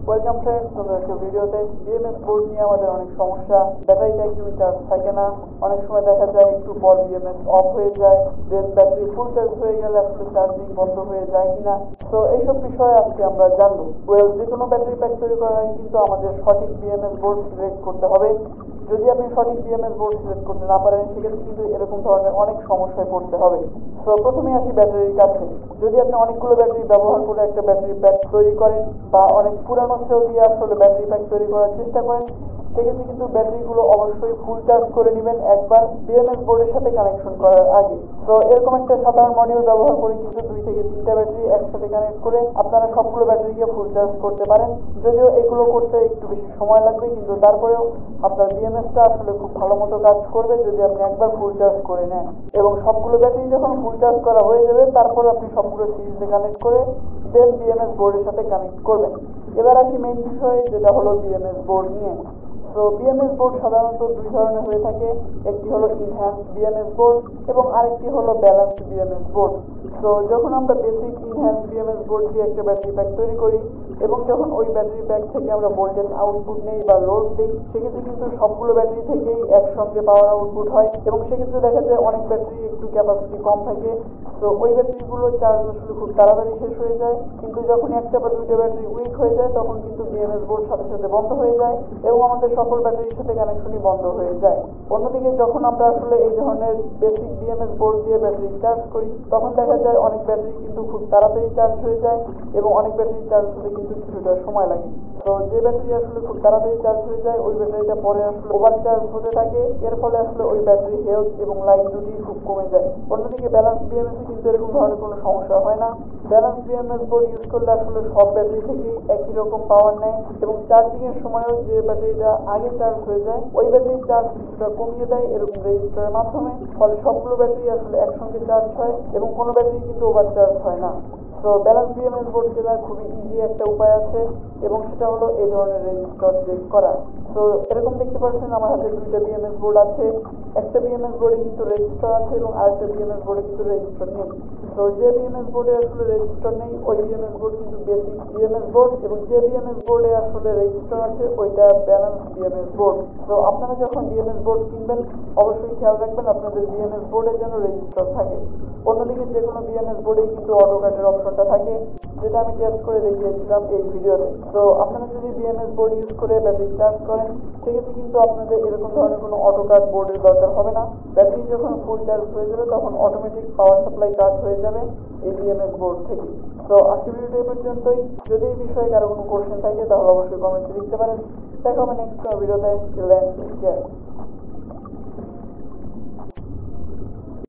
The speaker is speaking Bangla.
ওয়েলকাম ফ্রেন্ডস, নতুন একটা ভিডিওতে। বিএমএস বোর্ড নিয়ে আমাদের অনেক সমস্যা। ব্যাটারিতে একদমই চার্জ থাকে না, অনেক সময় দেখা যায় একটু পর বিএমএস অফ হয়ে যায়, দেন ব্যাটারি ফুল চার্জ হয়ে গেলে আসলে চার্জিং বন্ধ হয়ে যায় কিনা। তো এইসব বিষয়ে আজকে আমরা জানবো। যে কোনো ব্যাটারি প্যাক তৈরি করার আগে কিন্তু আমাদের সঠিক বিএমএস বোর্ড সিলেক্ট করতে হবে। যদি আপনি সঠিক বিএমএস বোর্ড সিলেক্ট করতে না পারেন, সেক্ষেত্রে কিন্তু এরকম ধরনের অনেক সমস্যায় পড়তে হবে। তো প্রথমেই আসি ব্যাটারির কাছে। যদি আপনি অনেকগুলো ব্যাটারি ব্যবহার করে একটা ব্যাটারি প্যাক তৈরি করেন বা অনেক পুরানো সেল দিয়ে আসলে ব্যাটারি প্যাক তৈরি করার চেষ্টা করেন, সেক্ষেত্রে কিন্তু ব্যাটারিগুলো অবশ্যই ফুল চার্জ করে নেবেন একবার বিএমএস বোর্ডের সাথে কানেকশন করার আগে। তো এরকম একটা সাধারণ মডিউল ব্যবহার করে কিন্তু 2 থেকে 3টা ব্যাটারি একসাথে কানেক্ট করে আপনারা সবগুলো ব্যাটারিকে ফুল চার্জ করতে পারেন। যদিও এগুলো করতে একটু বেশি সময় লাগবে, কিন্তু তারপরেও আপনার বিএমএসটা আসলে খুব ভালো মতো কাজ করবে যদি আপনি একবার ফুল চার্জ করে নেন। এবং সবগুলো ব্যাটারি যখন ফুল চার্জ করা হয়ে যাবে, তারপর আপনি সবগুলো সিরিজে কানেক্ট করে দেন বিএমএস বোর্ডের সাথে কানেক্ট করবেন। এবার আসি মেইন বিষয়ে, যেটা হলো বিএমএস বোর্ড নিয়ে। তো বিএমএস বোর্ড সাধারণত 2 ধরনের হয়ে থাকে। একটি হলো ইনহ্যান্সড বিএমএস বোর্ড এবং আরেকটি হলো ব্যালেন্সড বিএমএস বোর্ড। তো যখন আমরা বেসিক ইনহ্যান্সড বিএমএস বোর্ড দিয়ে একটা ব্যাটারি প্যাক তৈরি করি এবং যখন ওই ব্যাটারি প্যাক থেকে আমরা ভোল্টেজ আউটপুট নেই বা লোড দিই, সেক্ষেত্রে কিন্তু সবগুলো ব্যাটারি থেকেই একসঙ্গে পাওয়ার আউটপুট হয়। এবং সেক্ষেত্রে দেখা যায় অনেক ব্যাটারি একটু ক্যাপাসিটি কম থাকে, তো ওই ব্যাটারিগুলোর চার্জ আসলে খুব তাড়াতাড়ি শেষ হয়ে যায়। কিন্তু যখন একটা বা 2টা ব্যাটারি উইক হয়ে যায়, তখন কিন্তু বিএমএস বোর্ড সাথে সাথে বন্ধ হয়ে যায় এবং আমাদের সকল ব্যাটারির সাথে কানেকশনই বন্ধ হয়ে যায়। অন্যদিকে যখন আমরা আসলে এই ধরনের বেসিক বিএমএস বোর্ড দিয়ে ব্যাটারি চার্জ করি, তখন দেখা যায় অনেক ব্যাটারি কিন্তু খুব তাড়াতাড়ি চার্জ হয়ে যায় এবং অনেক ব্যাটারি চার্জ হতে কিন্তু কিছুটা সময় লাগে। তো যে ব্যাটারি আসলে খুব তাড়াতাড়ি চার্জ হয়ে যায়, ওই ব্যাটারিটা পরে আসলে ওভার চার্জ হতে থাকে। এর ফলে আসলে ওই ব্যাটারি হেলথ এবং লাইফ দুটি খুব কমে যায়। অন্যদিকে ব্যালেন্স বিএমএস এ কিন্তু এরকম ধরনের কোনো সমস্যা হয় না। ব্যালেন্স বিএমএস বোর্ড ইউজ করলে আসলে সব ব্যাটারি থেকেই একই রকম পাওয়ার নেয় এবং চার্জিং এর সময়ও যে ব্যাটারিটা আগে চার্জ হয়ে যায়, ওই ব্যাটারির চার্জ কিছুটা কমিয়ে দেয় এরকম রেজিস্টারের মাধ্যমে। ফলে সবগুলো ব্যাটারি আসলে একসঙ্গে চার্জ হয় এবং কোনো ব্যাটারি কিন্তু ওভার চার্জ হয় না। তো ব্যালেন্স বিএমএস বোর্ড চেনার খুবই ইজি একটা উপায় আছে এবং সেটা হলো এই ধরনের রেজিস্টার চেক করা। তো এরকম দেখতে পাচ্ছেন আমার হাতে 2টা বিএমএস বোর্ড আছে। একটা বিএমএস বোর্ডে কিন্তু রেজিস্টার আছে এবং আরেকটা বিএমএস বোর্ডে কিন্তু রেজিস্টার নেই। তো যে বিএমএস বোর্ডে আসলে রেজিস্টার নেই, ওই বিএমএস বোর্ড কিন্তু বেসিক বিএমএস বোর্ড এবং যে বিএমএস বোর্ডে আসলে রেজিস্টার আছে, ওইটা ব্যালেন্স বিএমএস বোর্ড। তো আপনারা যখন বিএমএস বোর্ড কিনবেন, অবশ্যই খেয়াল রাখবেন আপনাদের বিএমএস বোর্ডে যেন রেজিস্টার থাকে। অন্যদিকে যে কোনো বিএমএস বোর্ডেই কিন্তু অটো কাটের অপশনটা থাকে, যেটা আমি টেস্ট করে দেখিয়েছিলাম এই ভিডিওতে। তো আপনারা যদি বিএমএস বোর্ড ইউজ করে ব্যাটারি চার্জ করেন, সেক্ষেত্রে কিন্তু আপনাদের এরকম ধরনের কোনো অটো কাট বোর্ডের দরকার হবে না। ব্যাটারি যখন ফুল চার্জ হয়ে যাবে, তখন অটোমেটিক পাওয়ার সাপ্লাই কাট হয়ে যাবে এই বিএমএস বোর্ড থেকে। তো আজকের ভিডিওটা এই পর্যন্তই। যদি এই বিষয়ে কারো কোনো কোশ্চেন থাকে, তাহলে অবশ্যই কমেন্টে লিখতে পারেন। দেখা হবে নেক্সট ভিডিওতে। Till then, take care.